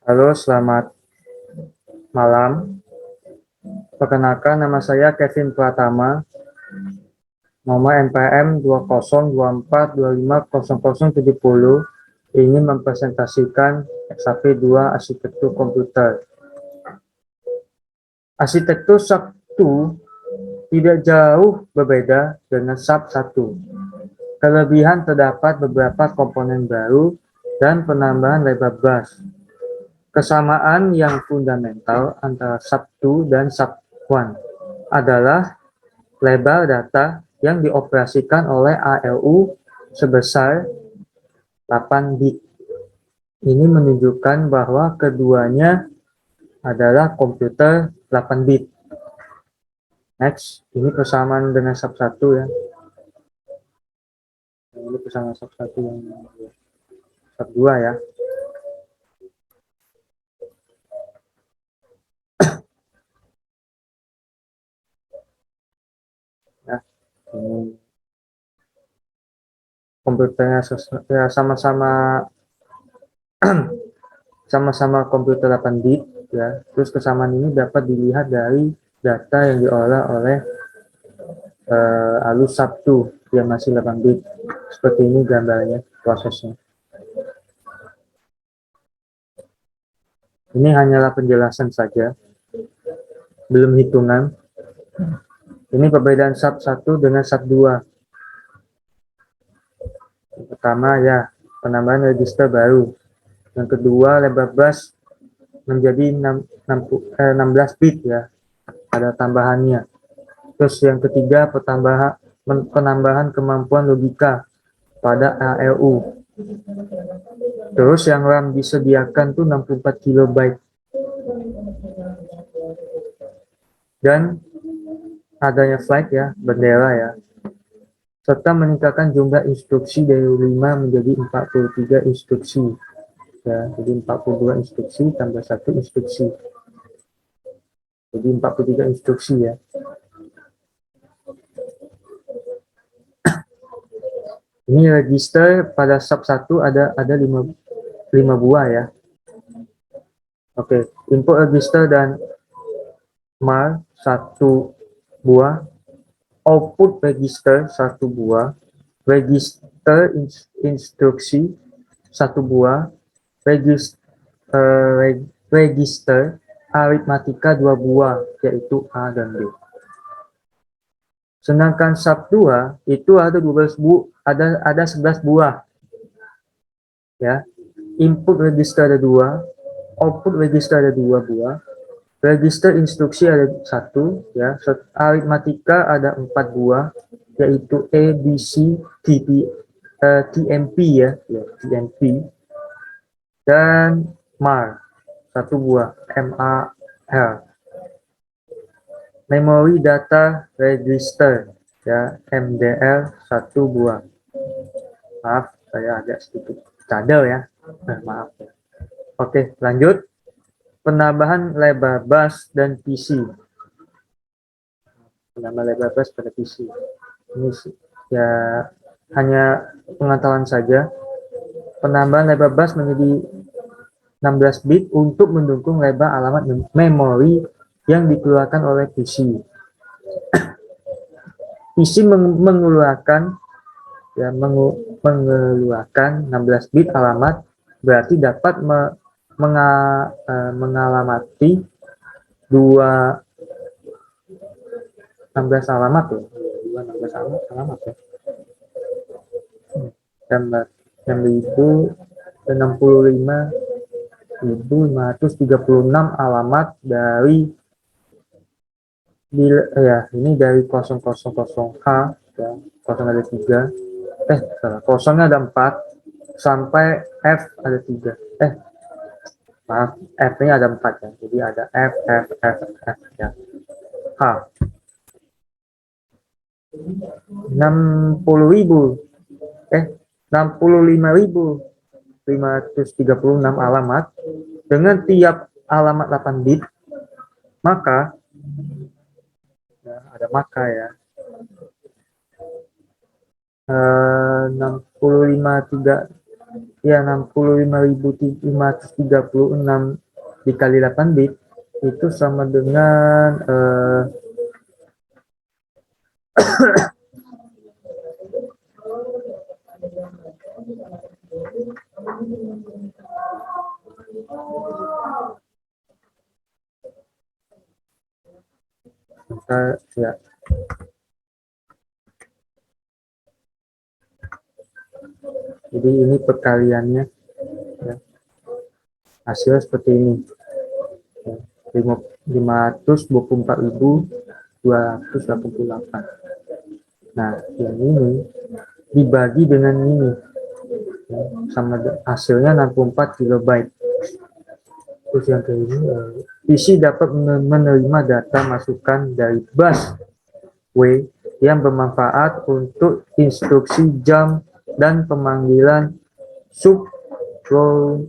Halo, selamat malam. Perkenalkan, nama saya Kevin Pratama, nomor NPM 2024250070, ingin mempresentasikan SAP 2 Arsitektur Komputer. Arsitektur SAP 2 tidak jauh berbeda dengan SAP 1. Kelebihan terdapat beberapa komponen baru dan penambahan lebar bus. Kesamaan yang fundamental antara SAP 2 dan SAP 1 adalah lebar data yang dioperasikan oleh ALU sebesar 8 bit. Ini menunjukkan bahwa keduanya adalah komputer 8 bit. Next, ini persamaan dengan SAP 1 ya. Ini persamaan SAP 1 yang SAP 2 ya. Nah, ini komputernya ya sama-sama komputer 8 bit ya. Terus kesamaan ini dapat dilihat dari data yang diolah oleh ALU SAP 2 yang masih 8 bit. Seperti ini gambarnya, prosesnya. Ini hanyalah penjelasan saja, belum hitungan. Ini perbedaan SAP 1 dengan SAP 2. Yang pertama ya, penambahan register baru. Yang kedua, lebar bus menjadi 16 bit ya, ada tambahannya. Terus yang ketiga, penambahan kemampuan logika pada ALU. Terus yang RAM disediakan tuh 64 KB. Dan adanya flag ya, bendera ya. Serta meningkatkan jumlah instruksi dari 5 menjadi 43 instruksi. Ya, jadi 42 instruksi tambah 1 instruksi. Jadi 43 instruksi ya. Ini register pada SAP 1 ada 5 buah ya. Oke, input register dan MAR 1 buah, output register 1 buah, register instruksi 1 buah, register aritmatika 2 buah, yaitu A dan B. Sedangkan SAP 2 itu ada 11 buah. Ya. Input register ada 2, output register ada 2 buah, register instruksi ada 1 ya, aritmatika ada 4 buah, yaitu A, B, C, TMP ya, TMP, dan MAR 1 buah, MAR. Memory data register ya, MDR 1 buah. Maaf, saya agak sedikit cadel ya. Maaf ya. Oke, lanjut. Penambahan lebar bus dan PC. Penambahan lebar bus pada PC. Ini ya hanya pengetahuan saja. Penambahan lebar bus menjadi 16 bit untuk mendukung lebar alamat memori yang dikeluarkan oleh PC. PC mengeluarkan 16 bit alamat, berarti dapat mengalamati 16 alamat ya. 16 alamat ya. Dan 65.536 alamat dari ini dari 000H ya, 0 ada 3, salah, kosongnya ada 4 sampai F ada 3, maaf, F-nya ada 4 ya, jadi ada F ya. H 65.536 alamat dengan tiap alamat 8 bit, maka ada maka ya, 65.3 ya 65.536 dikali 8 bit itu sama dengan ya. Jadi ini perkaliannya ya. Hasilnya seperti ini. 524.288. Nah, yang ini dibagi dengan ini ya, sama hasilnya 64 kilobyte. Terus yang ke ini PC dapat menerima data masukan dari bus W yang bermanfaat untuk instruksi jam dan pemanggilan subroutine.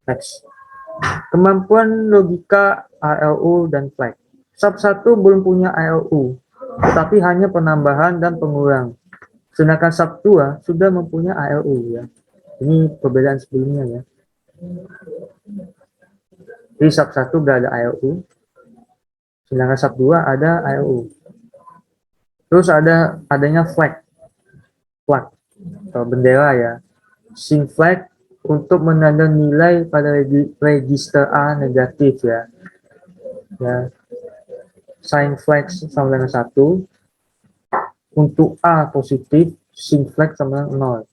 Next. Kemampuan logika ALU dan flag. Sub 1 belum punya ALU, tetapi hanya penambahan dan pengurang. Sedangkan sub 2 sudah mempunyai ALU ya. Ini perbedaan sebelumnya ya. Di sub 1 gak ada ALU, sedangkan sub 2 ada ALU. Terus adanya flag atau bendera ya. Sin flag untuk menanda nilai pada register A negatif ya. Sign flag sama dengan 1. Untuk A positif, sin flag sama dengan 0.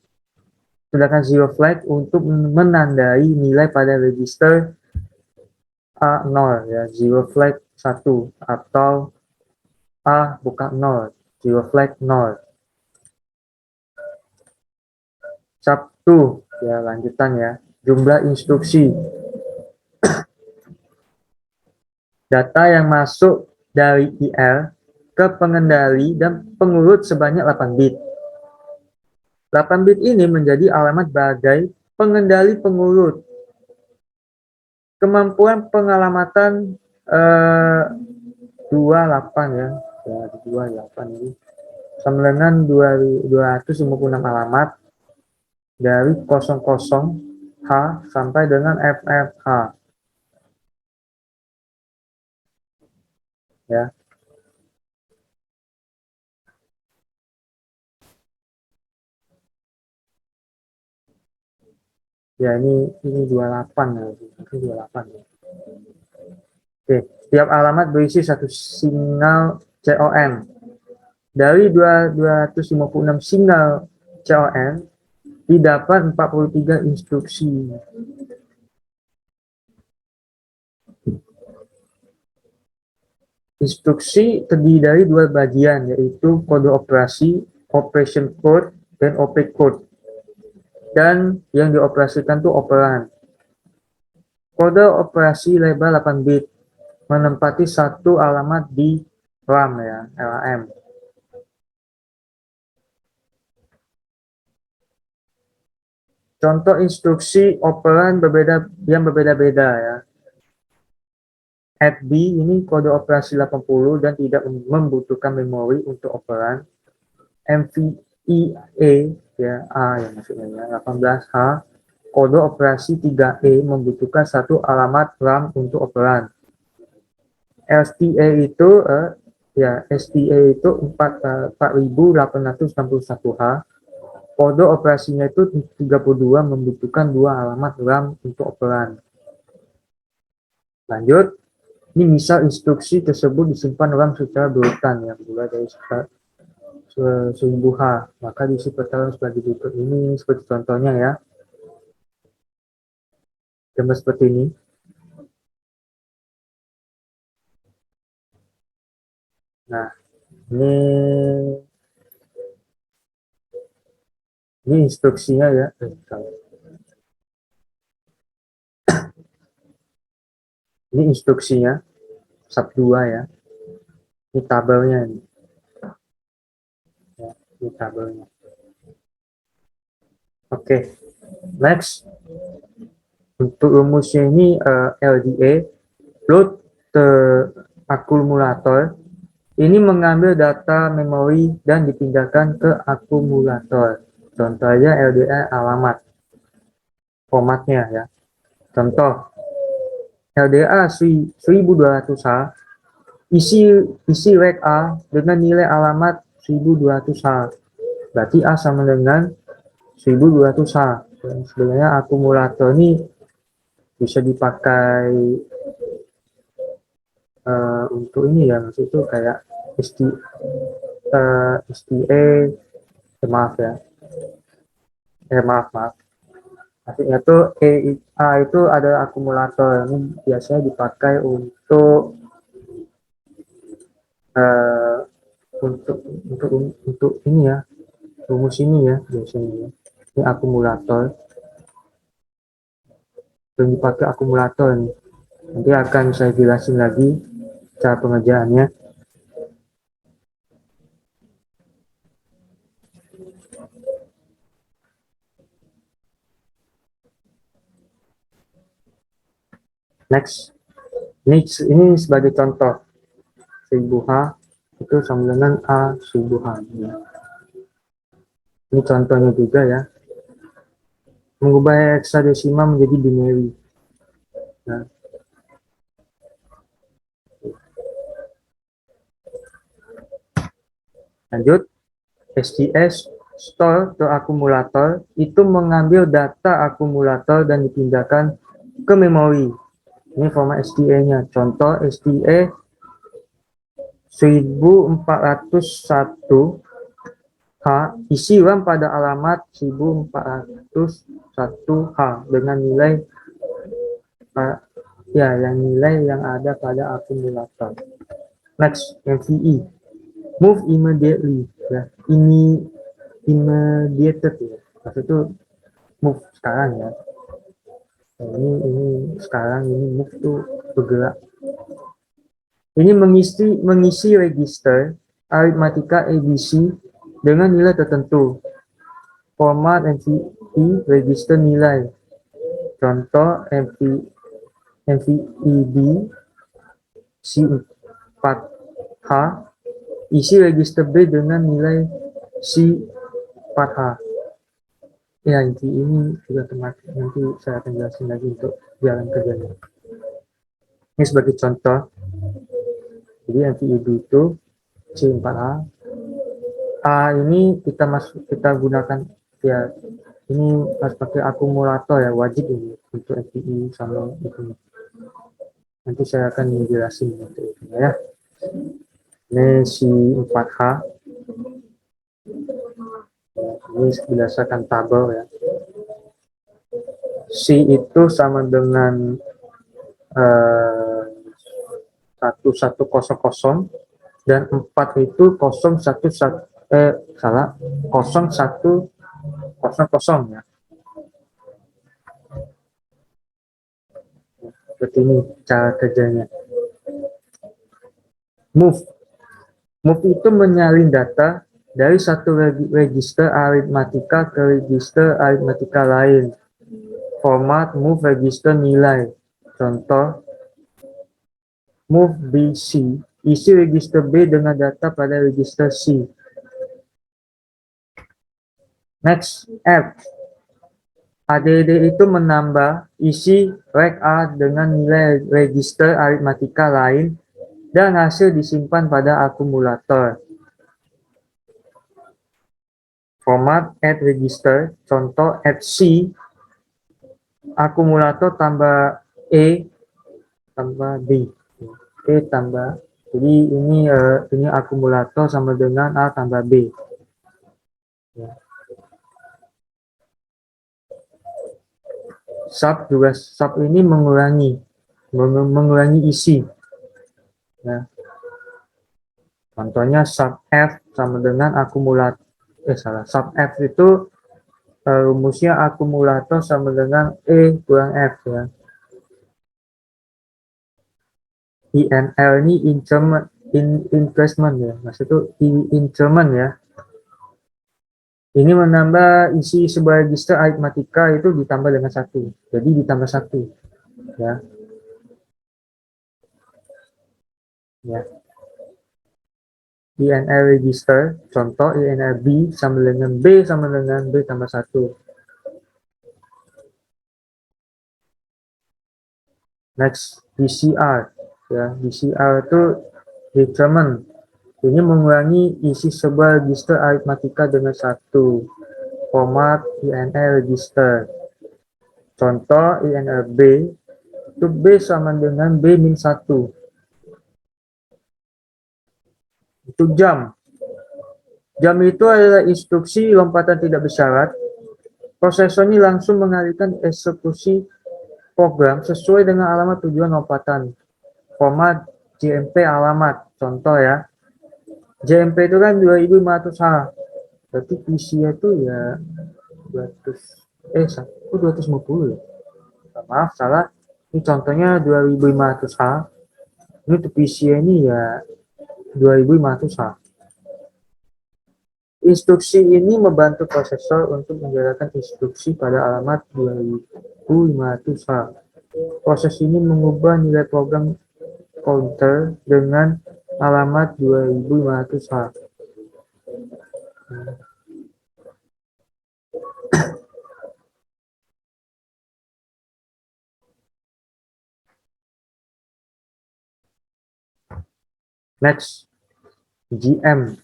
Sedangkan zero flag untuk menandai nilai pada register A0 ya. Zero flag 1 atau A bukan 0. Zero flag 0. Satu ya, lanjutan ya. Jumlah instruksi. Data yang masuk dari IR ke pengendali dan pengurut sebanyak 8 bit. 8 bit ini menjadi alamat bagai pengendali pengurut. Kemampuan pengalamatan 28 ya. 28 ini. Sama dengan 256 alamat dari 00H sampai dengan FFH. Ya. Ya ini 28 ya. Ini 28 ya. Oke, setiap alamat berisi satu sinyal COM. Dari 256 sinyal COM didapat 43 instruksi. Instruksi terdiri dari dua bagian, yaitu kode operasi, operation code, dan op code. Dan yang dioperasikan itu operan. Kode operasi lebar 8 bit, menempati satu alamat di RAM ya, RAM. Contoh instruksi operan yang berbeda-beda ya. Add B ini kode operasi 80 dan tidak membutuhkan memori untuk operan. MVIA ya A yang maksudnya ya 18H kode operasi 3E membutuhkan satu alamat RAM untuk operan. STA itu STA itu 4861H kode operasinya itu 32 membutuhkan dua alamat RAM untuk operan. Lanjut, ini misal instruksi tersebut disimpan RAM secara berurutan ya, mulai dari 1000H, maka diisi petaran sebagai berikut ini, seperti contohnya ya. Gambar seperti ini. Nah, ini instruksinya ya. Ini instruksinya, sub 2 ya. Ini tabelnya ini. Ya, ini tabelnya. Oke, next. Untuk rumusnya ini LDA, load the akumulator Ini mengambil data memori dan dipindahkan ke akumulator. Contohnya LDR alamat. Formatnya ya. Contoh, LDA 1200H, isi rek A dengan nilai alamat 1200H. Berarti A sama dengan 1200H. Sebenarnya akumulator ini bisa dipakai untuk ini ya, maksud itu kayak STA, maaf ya, maaf. Artinya tuh A itu ada akumulator, ini biasanya dipakai uh, untuk ini ya, rumus ini ya biasanya ya. Ini akumulator, yang dipakai akumulator nih. Nanti akan saya jelasin lagi cara pengerjaannya. Next, ini sebagai contoh 1000H itu sama dengan A 1000H. Ini contohnya juga ya. Mengubah hexadesimal menjadi binary. Nah, lanjut, STS store ke akumulator itu mengambil data akumulator dan dipindahkan ke memori. Ini format STA-nya. Contoh STA 1401H, isi RAM pada alamat 1401H dengan nilai yang ada pada akumulator. Next, MVE, move immediately ya. Ini immediate ya. Maksud itu move sekarang ya. Ini sekarang ini move tuh bergerak. Ini mengisi register aritmatika ABC dengan nilai tertentu. Format MVE register nilai. Contoh MVEB C4H, isi register B dengan nilai C4H. Ya, ini juga termasuk, nanti saya akan jelasin lagi untuk jalan kerjanya. Ini sebagai contoh, jadi MVEB itu C4H. A ini kita gunakan ya, ini harus pakai akumulator ya, wajib ini untuk MVE sama itu. Nanti saya akan menjelasin untuk itu ya. Ini C4H. Ini berdasarkan tabel ya. C itu sama dengan 1100 dan 4 itu 0100 ya. Seperti ini cara kerjanya. Move itu menyalin data dari satu register aritmatika ke register aritmatika lain. Format move register nilai. Contoh, move BC, isi register B dengan data pada register C. Next, F. ADD itu menambah isi rek A dengan nilai register aritmatika lain dan hasil disimpan pada akumulator. Format add register, contoh add C, akumulator tambah E tambah B, E tambah, jadi ini akumulator sama dengan A tambah B. Ya. Sub ini mengurangi isi. Ya. Contohnya sub F sama dengan akumulator. Sub F itu rumusnya akumulator sama dengan E kurang F ya. INL ini increment ya, maksud itu increment ya. Ini menambah isi sebuah register aritmatika itu ditambah dengan 1. Jadi ditambah 1 ya. Ya. INR register, contoh INR B sama dengan B sama dengan B tambah 1. Next, DCR. Ya, DCR itu determine. Ini mengurangi isi sebuah register aritmatika dengan 1. Format INR register. Contoh INR B, itu B sama dengan B min 1. Itu jam. Jam itu adalah instruksi lompatan tidak bersyarat. Prosesor ini langsung mengalihkan eksekusi program sesuai dengan alamat tujuan lompatan. Format JMP alamat. Contoh ya. JMP itu kan 2500H. Berarti PC itu ya 200 250 ya. Maaf salah. Ini contohnya 2500H. Ini untuk PC ini ya 2500H. Instruksi ini membantu prosesor untuk menjalankan instruksi pada alamat 2500H. Proses ini mengubah nilai program counter dengan alamat 2500H. Next, GM,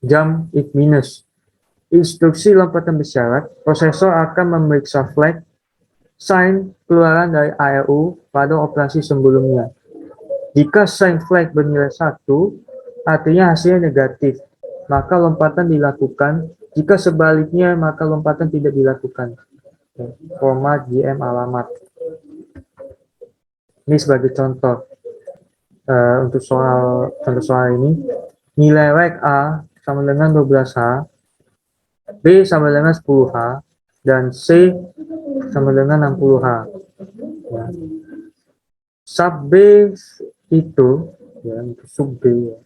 jump if minus. Instruksi lompatan bersyarat, prosesor akan memeriksa flag sign keluaran dari ALU pada operasi sebelumnya. Jika sign flag bernilai 1, artinya hasilnya negatif, maka lompatan dilakukan. Jika sebaliknya, maka lompatan tidak dilakukan. Format GM alamat. Ini sebagai contoh. Untuk contoh soal ini, nilai rek A sama dengan 12H, B sama dengan 10H, dan C sama dengan 60H. Ya. Sub B itu, ya, untuk sub B, ya.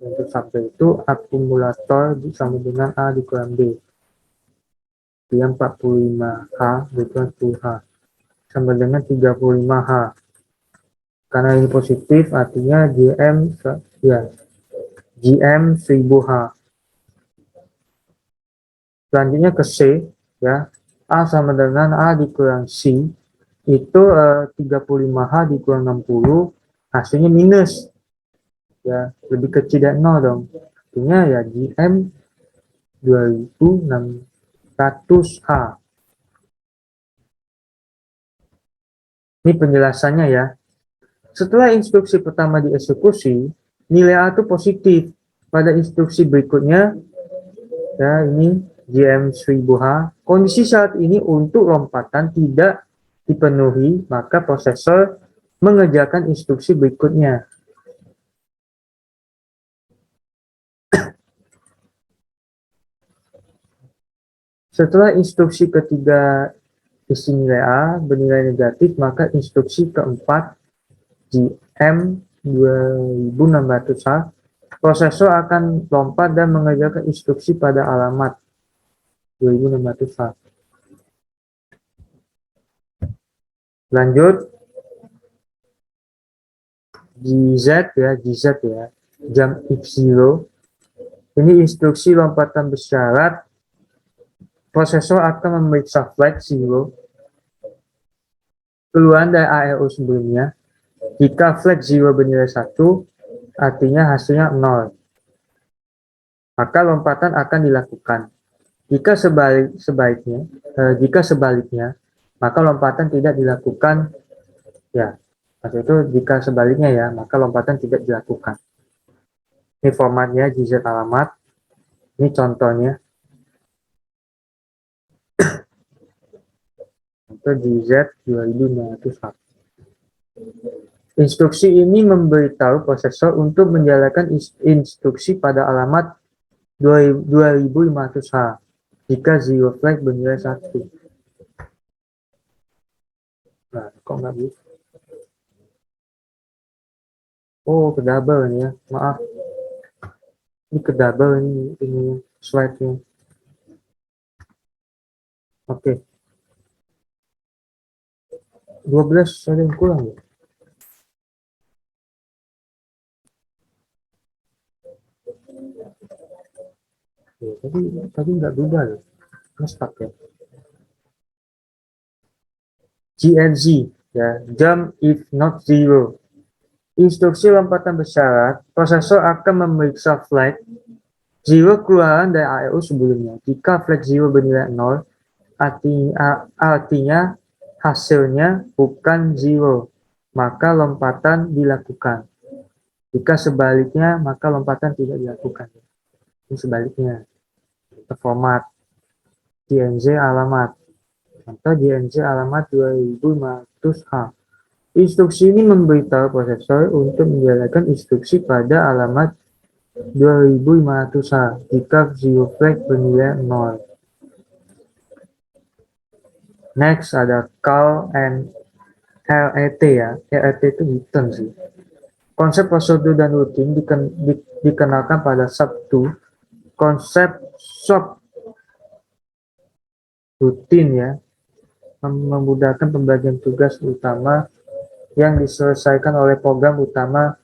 Untuk sub B itu akumulator sama dengan A dikurang B. Dia 45H dikurang 10H. Sama dengan 35H. Karena ini positif, artinya GM, ya, GM 1000H. Selanjutnya ke C, ya. A sama dengan A dikurang C, itu 35H dikurang 60, hasilnya minus. Ya, lebih kecil dari 0 dong. Artinya ya GM 2600H. Ini penjelasannya ya. Setelah instruksi pertama dieksekusi, nilai A itu positif. Pada instruksi berikutnya, ya ini GM 1000H, kondisi saat ini untuk lompatan tidak dipenuhi, maka prosesor mengerjakan instruksi berikutnya. Setelah instruksi ketiga isi nilai A bernilai negatif, maka instruksi keempat GM 2600H, prosesor akan lompat dan mengerjakan instruksi pada alamat 2600H. Lanjut, GZ ya, jump if zero. Ini instruksi lompatan bersyarat. Prosesor akan memeriksa flag zero keluaran dari ALU sebelumnya. Jika flag zero bernilai 1, artinya hasilnya 0. Maka lompatan akan dilakukan. Jika sebaliknya, maka lompatan tidak dilakukan. Ya, maksud itu jika sebaliknya ya, maka lompatan tidak dilakukan. Ini formatnya GZ alamat. Ini contohnya. Contoh GZ 2501. Instruksi ini memberitahu prosesor untuk menjalankan instruksi pada alamat 2500H jika zero flag bernilai 1. Nah, kok nggak bisa? Oh, kedouble ini ya. Maaf. Ini kedouble ini slide-nya. Oke. 12 ada yang kurang ya? Ya, tapi nggak berubah loh. Ngestak ya. GNZ, ya, jump if not zero. Instruksi lompatan bersyarat, prosesor akan memeriksa flag zero keluaran dari ALU sebelumnya. Jika flag zero bernilai 0, artinya hasilnya bukan zero, maka lompatan dilakukan. Jika sebaliknya, maka lompatan tidak dilakukan. Ini sebaliknya. Format DNZ alamat. Contoh DNZ alamat 2500H. Instruksi ini memberitahu prosesor untuk menjalankan instruksi pada alamat 2500H jika zero flag bernilai 0. Next ada call and LET ya. LET itu return sih. Konsep prosedur dan rutin dikenalkan pada Sabtu. Konsep sub rutin ya, memudahkan pembagian tugas utama yang diselesaikan oleh program utama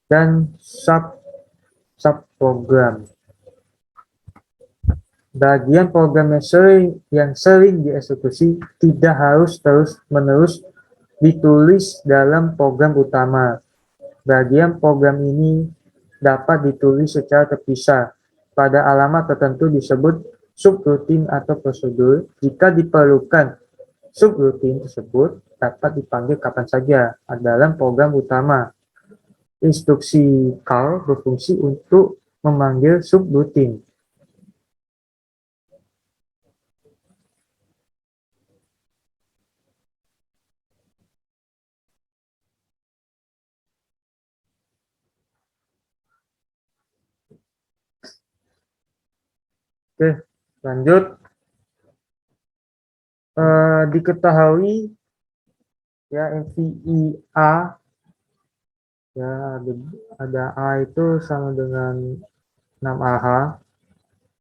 dan subprogram. Bagian program yang sering dieksekusi tidak harus terus-menerus ditulis dalam program utama. Bagian program ini dapat ditulis secara terpisah. Pada alamat tertentu disebut subrutin atau prosedur. Jika diperlukan, subrutin tersebut dapat dipanggil kapan saja dalam program utama. Instruksi call berfungsi untuk memanggil subrutin. Oke, lanjut. Diketahui ya MVI A ya ada A itu sama dengan 6AH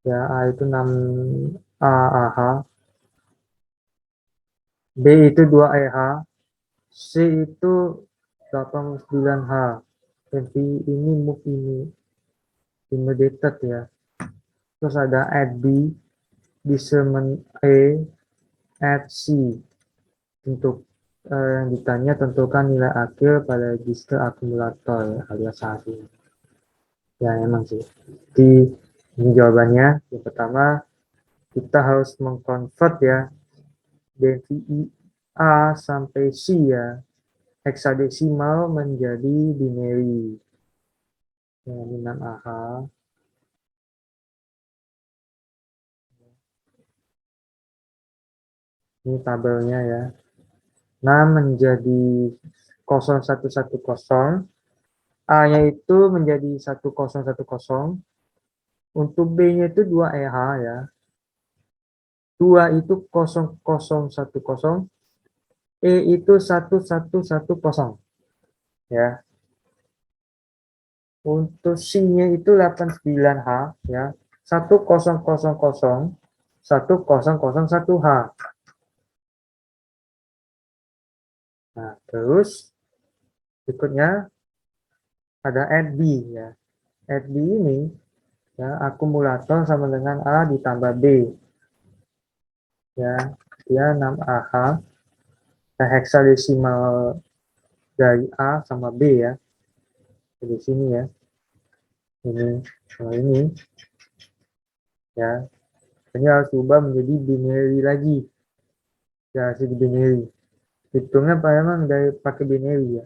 ya, A itu 6AH, B itu 2EH, C itu 89H. MVI ini move ini immediate ya. Terus ada add B, discernment A, add C. Untuk yang ditanya tentukan nilai akhir pada register akumulator ya, alias hasil. Ya emang sih. Di ini jawabannya. Yang pertama kita harus mengkonvert ya DVI A sampai C ya, heksadesimal menjadi binary. Ya, ini 6AH. Ini tabelnya ya. 6 menjadi 0110, A-nya itu menjadi 1010, untuk B-nya itu 2EH ya. 2 itu 0010, E itu 1110 ya. Untuk C-nya itu 89H ya. 1000 1001H. Nah, terus berikutnya ada add B ya. Add B ini ya akumulator sama dengan A ditambah B. Ya, dia 6AH. Nah, heksadesimal dari A sama B ya. Di sini ya. Ini ya. Ini harus ubah menjadi binary lagi. Ya, hasil binary. Hitungnya apa emang dari pakai binary ya.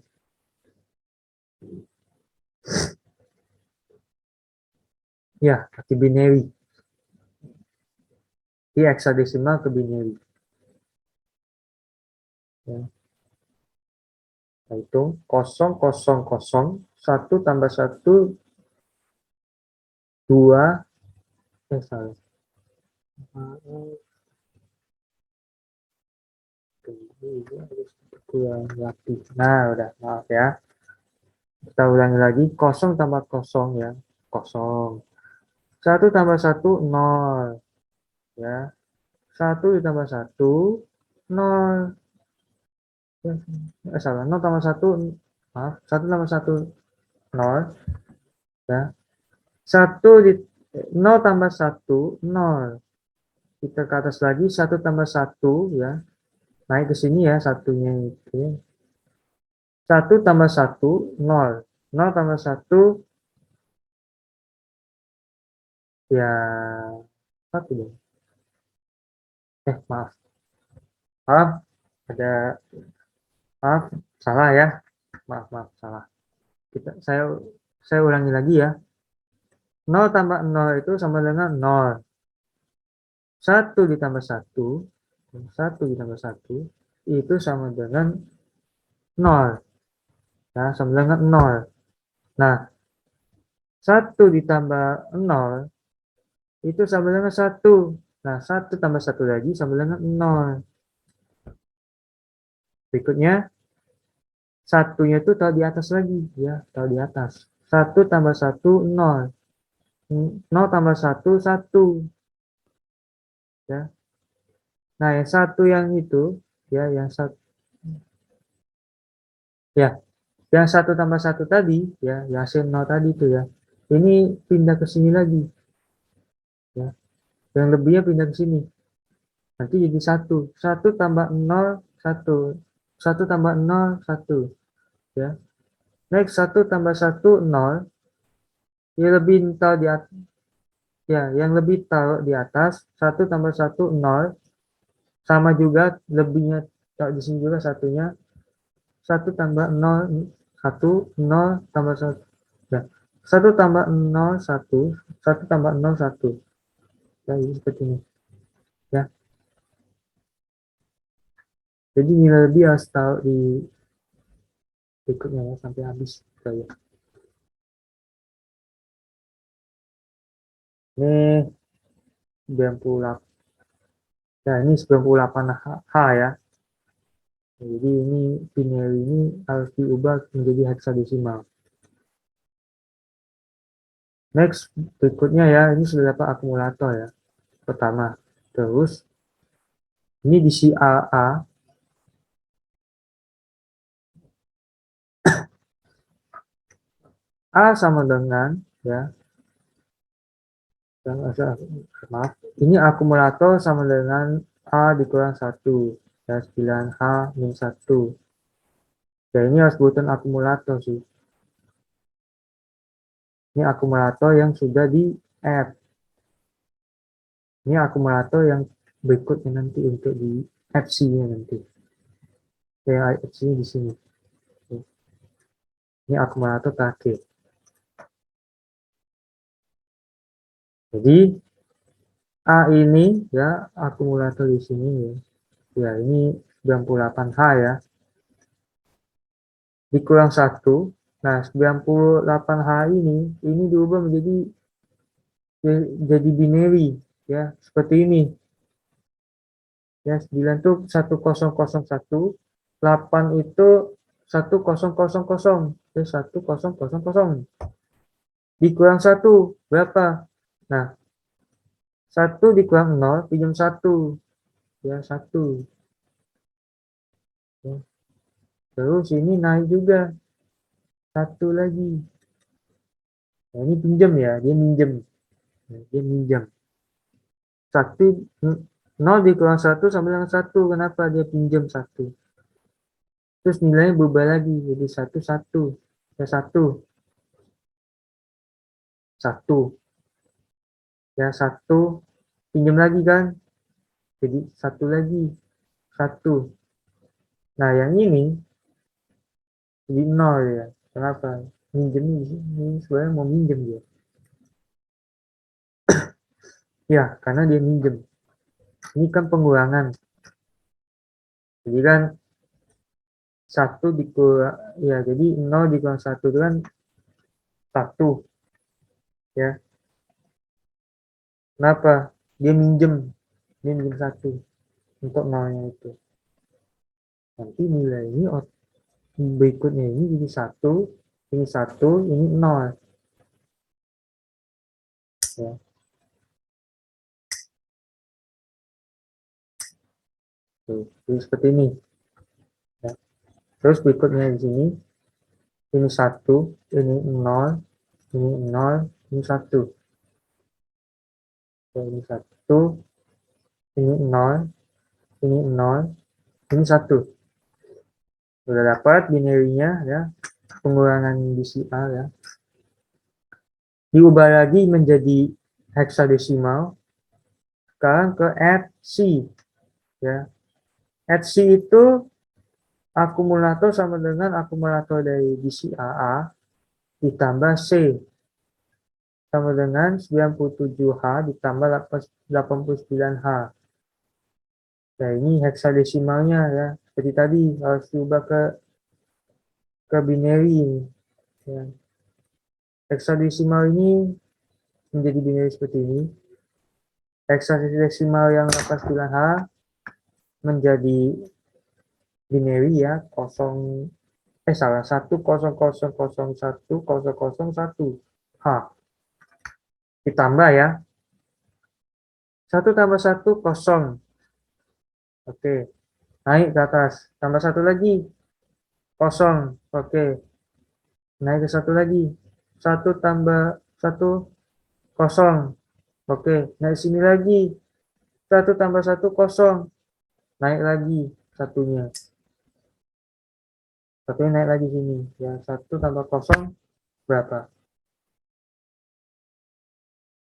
Ya, pakai binary. Ini heksadesimal ke binary. Ya. Kita hitung 0001 tambah 1 2 salah. Nah, udah, maaf ya. Kita ulangi lagi, 0 tambah 0 ya, 0. 1 tambah 1, 0. Ya. 1 ditambah 1, 0. Salah, 0 tambah 1, maaf, 1 tambah 1, 0. Ya. 1 0 tambah 1, 0. Kita ke atas lagi, 1 tambah 1, ya. Naik ke sini ya, satunya itu. 1 tambah 1, 0. 0 tambah 1, ya 1 dong. Maaf. Maaf, ada, maaf, salah ya. Maaf, maaf, salah. Saya ulangi lagi ya. 0 tambah 0 itu sama dengan 0. 1 ditambah 1, 1 ditambah 1, itu sama dengan 0. Nah, sama dengan 0. Nah, 1 ditambah 0, itu sama dengan 1. Nah, 1 tambah 1 lagi sama dengan 0. Berikutnya, satunya itu taruh di atas lagi. Ya, taruh di atas. 1 tambah 1, 0. 0 tambah 1, 1. Ya. Nah, yang satu yang itu, ya, ya, yang 1 tambah 1 tadi, ya, yang hasil 0 tadi itu ya. Ini pindah ke sini lagi. Ya. Yang lebihnya pindah ke sini. Nanti jadi 1. 1 tambah 0, 1. 1 tambah 0, 1. Ya. Next, 1 tambah 1, 0. Yang lebih taruh di atas. Ya, yang lebih taruh di atas. 1 tambah 1, 0. Sama juga, lebihnya taruh di sini juga satunya. 1 tambah 0, 1. 0 tambah 1. Ya. 1 tambah 0, 1. 1 tambah 0, 1. Ya, ini seperti ini. Ya. Jadi nilai lebih harus taruh di berikutnya ya, sampai habis. Ya. Ini 98. Ya, ini 98 H ya. Jadi ini binary ini harus diubah menjadi hexadesimal. Next, berikutnya ya, ini sudah dapat akumulator ya. Pertama. Terus, ini di si A sama dengan, ya, maaf, ini akumulator sama dengan A dikurang 1. Ya, 9H min 1. Ya, ini harus buatan akumulator sih. Ini akumulator yang sudah di add. Ini akumulator yang berikutnya nanti untuk di FC-nya nanti. Ya, FC di sini. Ini akumulator terakhir. Jadi A ini ya akumulator di sini ya. Ya, ini 98H ya. Dikurang 1. Nah, 98H ini diubah menjadi jadi binary ya, seperti ini. Ya, 9 itu 1001, 8 itu 1000, ya 1000. Dikurang 1 berapa? Nah, 1 dikurang 0 pinjam 1. Ya, 1. Ya. Terus ini naik juga. 1 lagi. Nah, ini pinjam ya, dia minjem. Nah, dia minjam. 1, 0 dikurang 1 sama dengan 1. Kenapa dia pinjam 1? Terus nilainya berubah lagi. Jadi 1, 1. Ya, 1. 1. Ya, 1. Pinjam lagi kan? Jadi 1 lagi. 1. Nah, yang ini jadi 0 ya. Kenapa? Minjem ini sebenarnya mau minjem dia. Ya, karena dia minjem. Ini kan pengurangan. Jadi kan 1 dikurang, ya jadi 0 dikurang 1 itu kan 1. Ya, kenapa? Dia minjem. Dia minjem 1 untuk 0-nya itu. Nanti nilai ini berikutnya ini jadi 1, ini 1, ini 0. Ya. Tuh, jadi seperti ini. Ya. Terus berikutnya di sini ini 1, ini 0, ini 0, ini 1. Ini 1, ini 0, ini 0, ini 1. Sudah dapat binary-nya ya, pengurangan BCR ya. Diubah lagi menjadi heksadesimal. Sekarang ke add C ya. Add C itu akumulator sama dengan akumulator dari BCAA ditambah C sama dengan 97H ditambah 89H. Nah, ini heksadesimalnya ya. Seperti tadi harus diubah ke binary. Ya. Heksadesimal ini menjadi binary seperti ini. Heksadesimal yang 89H menjadi binary ya, 10001001001 H. Ditambah ya. 1 tambah 1 kosong. Oke. Naik ke atas. Tambah 1 lagi. Kosong. Oke. Naik ke 1 lagi. 1 tambah 1 kosong. Oke. Naik sini lagi. 1 tambah 1 kosong. Naik lagi satunya. Satunya naik lagi sini. Ya, 1 tambah kosong berapa?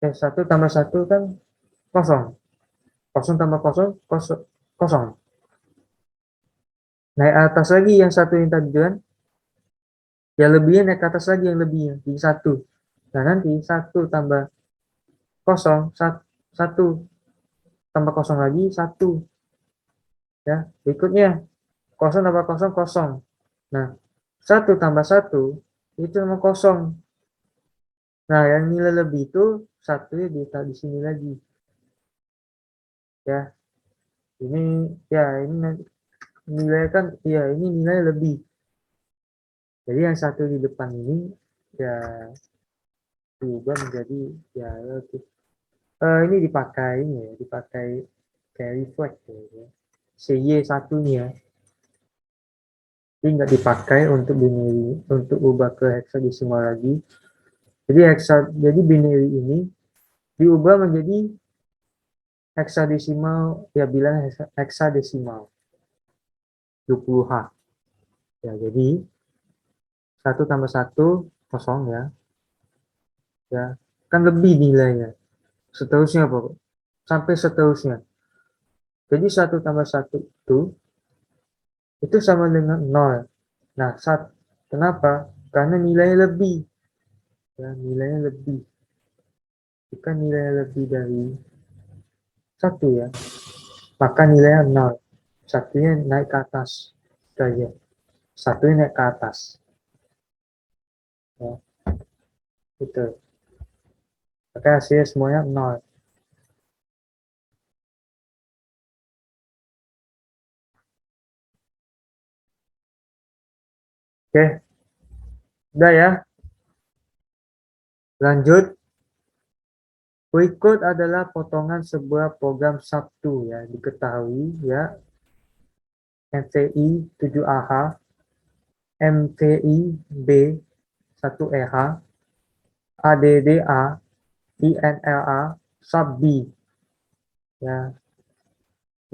1 tambah 1 kan kosong. Kosong tambah kosong, kosong. Naik atas lagi yang satu yang tadi kan. Yang lebihnya naik ke atas lagi yang lebihnya. Jadi 1. Nah, nanti 1 tambah kosong, 1 tambah kosong lagi, 1. Ya, berikutnya. Kosong tambah kosong, kosong. Nah, 1 tambah 1 itu sama kosong. Nah, yang nilai lebih itu 1 ya ditaruh di sini lagi. Ya, ini nilai kan, ya ini nilai lebih. Jadi yang 1 di depan ini ya diubah menjadi ya relatif. Ini dipakai carry flag ya. CY1 nya. Ini nggak dipakai untuk binary, untuk ubah ke heksadesimal lagi. Jadi binary ini diubah menjadi heksadesimal, ya bilang heksadesimal 20H. Ya, jadi 1 tambah 1 kosong ya. Ya, kan lebih nilainya. Seterusnya Pak. Sampai seterusnya. Jadi 1 tambah 1 itu sama dengan 0. Nah, kenapa? Karena nilainya lebih. Ya, nilainya lebih. Jika nilainya lebih dari 1 ya, maka nilainya 0. Satunya naik ke atas saja. Satunya naik ke atas. Ya, gitu. Maka hasilnya semuanya 0. Oke, udah ya. Lanjut. Berikut adalah potongan sebuah program Sabtu ya, diketahui ya. MVI 7AH, MVI B 1EH, ADDA, INLA, sub B. Ya,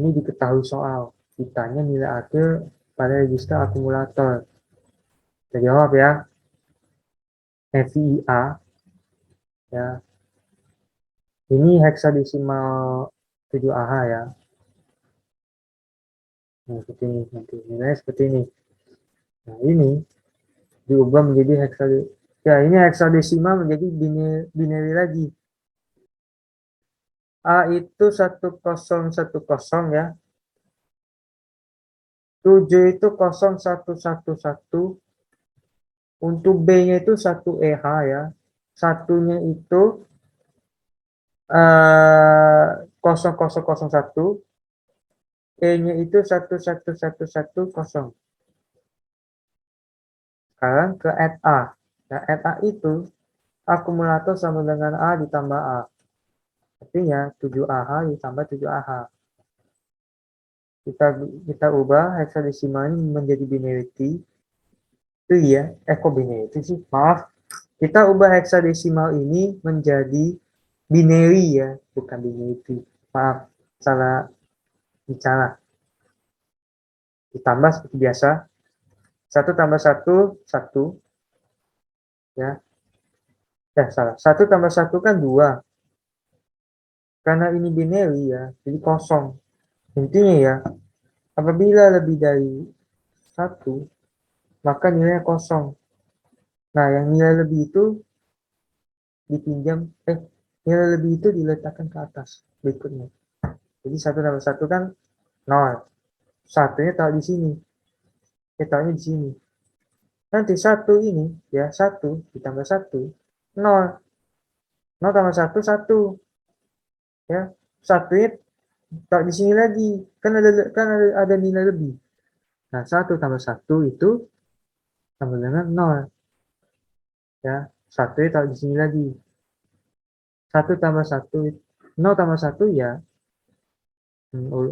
ini diketahui soal. Ditanya nilai akhir pada register akumulator. Kita jawab ya. FIA ya. Ini heksadesimal 7AH ya. Nah, seperti ini nanti nilainya seperti ini. Nah, ini diubah menjadi heksadesimal. Ya, ini heksadesimal menjadi binary lagi. A itu 1010 ya. 7 itu 0111. Untuk B-nya itu 1EH ya. Satunya itu 0001. E-nya itu 11110. Sekarang ke add A. Nah, add A itu akumulator sama dengan A ditambah A. Artinya 7AH ditambah 7AH. Kita ubah heksadesimal ini menjadi binarity. Itu ya, kok binarity sih? Maaf. Kita ubah heksadesimal ini menjadi binary ya, bukan binary. Maaf, salah bicara. Ditambah seperti biasa. 1 tambah 1, 1. Ya, salah. 1 tambah 1 kan 2. Karena ini binary ya, jadi kosong. Intinya ya, apabila lebih dari 1, maka nilainya kosong. Nah, yang nilai lebih itu dipinjam, nilai lebih itu diletakkan ke atas berikutnya. Jadi 1 tambah 1 kan 0. Satunya taruh di sini. Taruhnya di sini. Nanti 1 ini, ya 1 ditambah 1, 0. 0 tambah 1, 1. Ya, 1 nya taruh di sini lagi. Kan ada nilai lebih. Nah, 1 tambah 1 itu sama dengan 0. Ya, 1 nya taruh di sini lagi. 1 tambah 1, 0 tambah 1 ya.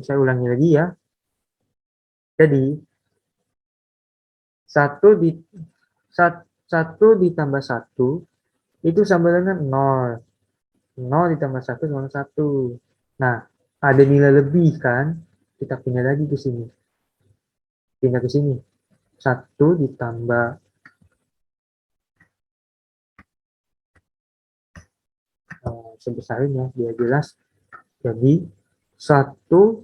Saya ulangi lagi ya. Jadi, 1 ditambah 1 itu sama dengan 0. 0 ditambah 1 sama dengan 1. Nah, ada nilai lebih kan? Kita pindah lagi ke sini. Pindah ke sini. 1 ditambah sebesarin ya, biar jelas. Jadi, 1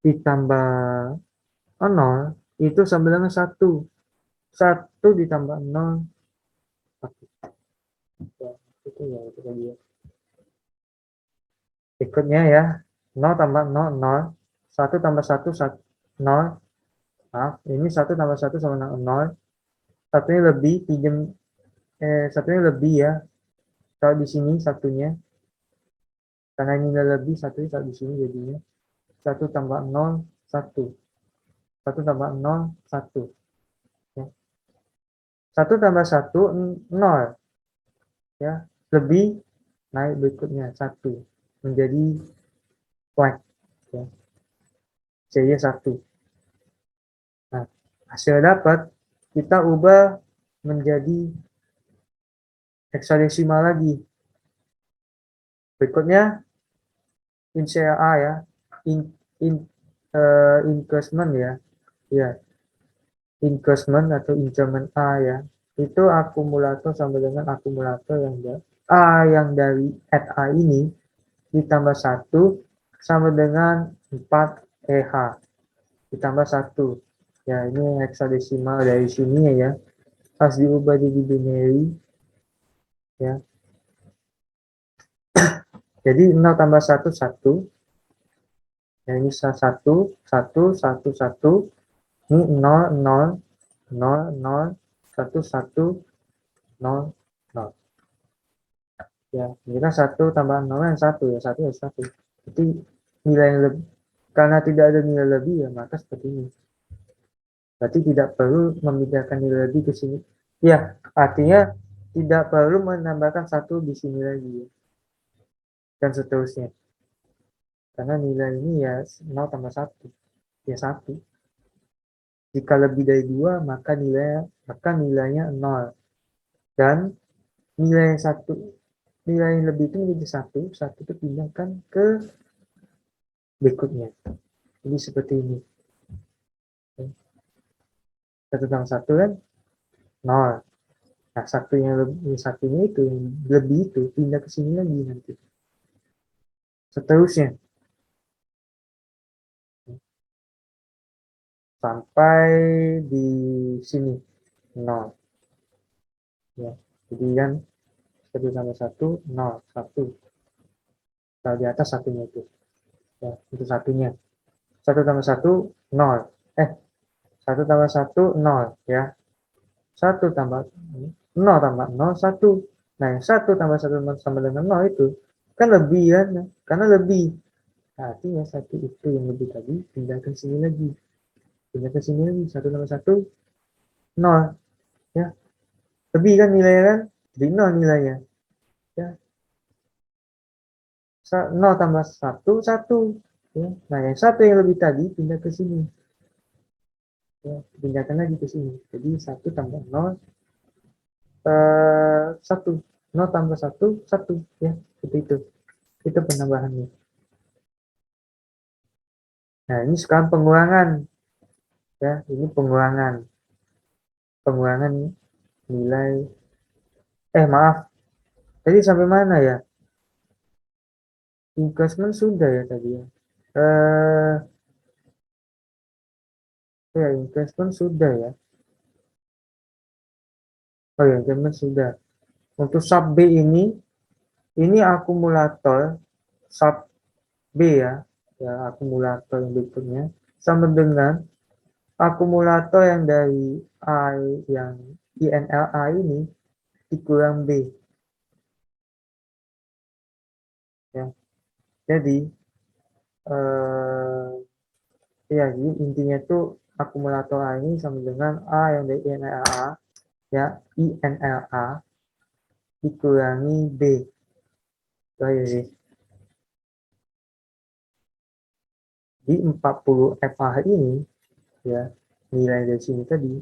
ditambah 0 itu sama dengan 1. 1 ditambah 0. Itu ya, itu tadi ya. Berikutnya ya, 0 tambah 0, 0. 1 tambah 1, 0. Maaf, ini 1 tambah 1 sama dengan 0. Satunya lebih, satunya lebih ya. Kalau di sini satunya, karena ini lebih, satunya kalau di sini jadinya 1 tambah 0, 1. 1 tambah 0, 1. Ya. 1 tambah 1, 0. Ya. Lebih, naik berikutnya 1. Menjadi white. Ya. C-nya 1. Nah, hasil dapat, kita ubah menjadi heksadesimal lagi. Berikutnya, inisial A ya. Increment ya. Ya, increment atau increment A ya. Itu akumulator sama dengan akumulator yang A yang dari add A ini ditambah 1 sama dengan 4 EH ditambah 1. Ya, ini heksadesimal dari sini ya. Harus diubah jadi binary ya. Jadi 0 tambah 1, 1. Ya, ini 1, 1, 1, 1. Ini 0, 0, 0, 0, 1, 1, 0, 0. Ya, ini kan 1 tambah 0 kan 1 ya, 1 ya 1. Jadi nilai yang lebih, karena tidak ada nilai lebih ya, maka seperti ini. Berarti tidak perlu memindahkan nilai lebih ke sini. Ya, artinya tidak perlu menambahkan 1 di sini lagi ya. Dan seterusnya. Karena nilai ini ya 0 tambah 1. Ya 1. Jika lebih dari 2, maka nilainya 0. Dan nilai 1, nilai yang lebih itu menjadi 1. 1 itu pindahkan ke berikutnya. Jadi seperti ini. 1 tambah 1 kan 0. Nah, satunya itu yang lebih itu pindah ke sini lagi nanti. Seterusnya sampai di sini 0. Ya. Jadi kan 1 tambah 1 0, 1. Kalau di atas satunya itu. Ya, itu satunya. 1 tambah 1 0. 1 tambah 1 0 ya. 1 tambah 0 tambah 0 1. Nah, yang 1 tambah 1 sama dengan 0 itu kan lebih ya, karena lebih. Nah, artinya 1 itu yang lebih tadi pindah ke sini lagi. Pindah ke sini lagi. 1 tambah 1 0 ya. Lebih kan nilainya kan? Jadi 0 nilainya. Ya. 0 tambah 1 1 ya. Nah, yang 1 yang lebih tadi pindah ke sini. Ya, pindahkan lagi ke sini. Jadi 1 tambah 0 1. 0 tambah 1, 1 ya, seperti itu. Itu penambahannya. Nah, ini sekarang pengurangan ya, ini pengurangan. Pengurangan nilai maaf. Tadi sampai mana ya? Investment sudah ya tadi ya. Investment sudah ya. Oh ya, investment sudah. Untuk sub B ini akumulator sub B ya. Ya, akumulator yang berikutnya sama dengan akumulator yang dari yang INLA ini dikurang B ya. Jadi eh, ya, jadi intinya tuh akumulator A ini sama dengan A yang dari INLA ya, INLA dikurangi B. Itu sih. Di 40 FH ini ya, nilai dari sini tadi.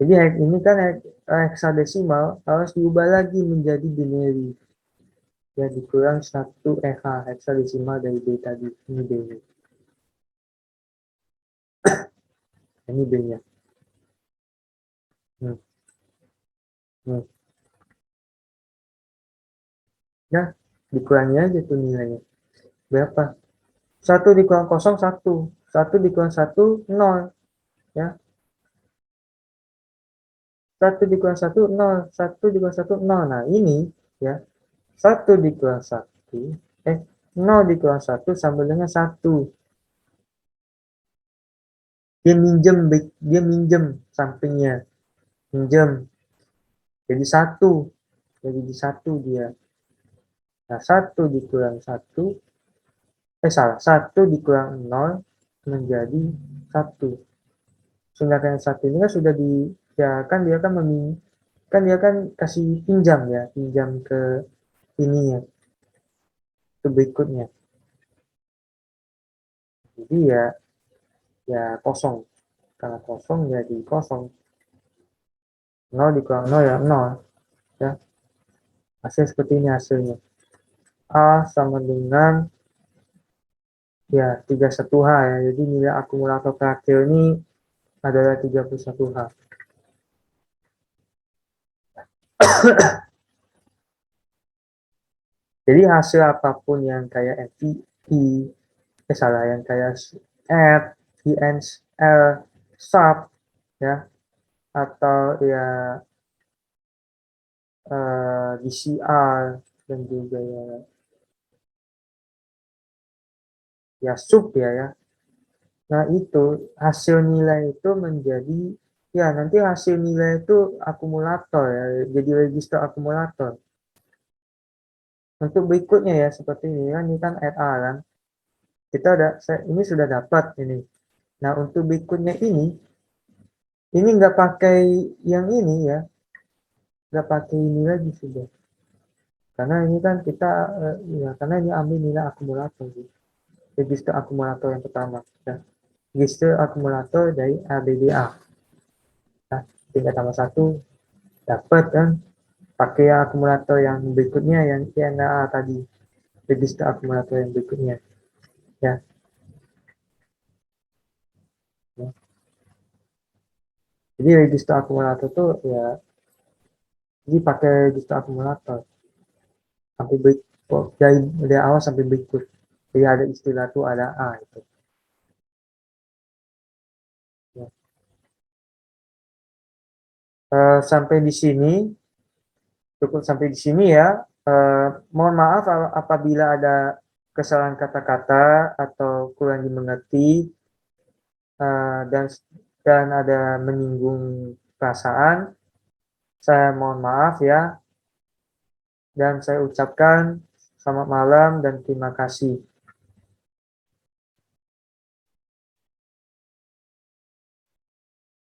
Jadi ini kan heksadesimal harus diubah lagi menjadi binary. Ya, dikurang 1 EH heksadesimal dari B tadi. Ini B-nya. Ini B-nya. Hmm. Hmm. Ya, dikurangi aja tuh nilainya. Berapa? 1 dikurang 0, 1. 1 dikurang 1, 0. Ya. 1 dikurang 1, 0. 1 dikurang 1, 0. Nah, ini ya. 1 dikurang 1. 0 dikurang 1 sama dengan 1. Dia minjem sampingnya. Minjem. Jadi 1. Jadi 1 dia. Nah, 1 dikurang 1. Salah. 1 dikurang 0 menjadi 1. Sedangkan 1 ini kan sudah ya kan dia kan dia kan kasih pinjam ya. Pinjam ke ini ya. Ke berikutnya. Jadi ya kosong. Karena kosong jadi kosong. 0 dikurang 0 ya 0. Ya. Hasil seperti ini hasilnya. A sama dengan ya 31H ya. Jadi nilai akumulator terakhir ini adalah 31H. Jadi hasil apapun yang kayak FTI, yang kayak add, INL, sub, ya, atau ya DCR, dan juga ya sub ya. Nah, itu hasil nilai itu menjadi ya nanti hasil nilai itu akumulator ya, jadi register akumulator. Untuk berikutnya ya seperti ini kan add A kan. Ini sudah dapat ini. Nah, untuk berikutnya ini nggak pakai yang ini ya, nggak pakai ini lagi sudah. Karena ini kan kita karena ini ambil nilai akumulator gitu. Register akumulator yang pertama. Ya. Register akumulator dari ABDA. Nah, tinggal tambah 1 dapat kan, pakai akumulator yang berikutnya yang INA tadi, register akumulator yang berikutnya ya. Jadi register akumulator tuh ya, jadi pakai register akumulator sampai dari awal sampai berikut. Jadi ada istilah tuh ada A itu. Ya. Sampai di sini cukup sampai di sini ya. Mohon maaf apabila ada kesalahan kata-kata atau kurang dimengerti dan ada menyinggung perasaan. Saya mohon maaf ya, dan saya ucapkan selamat malam dan terima kasih.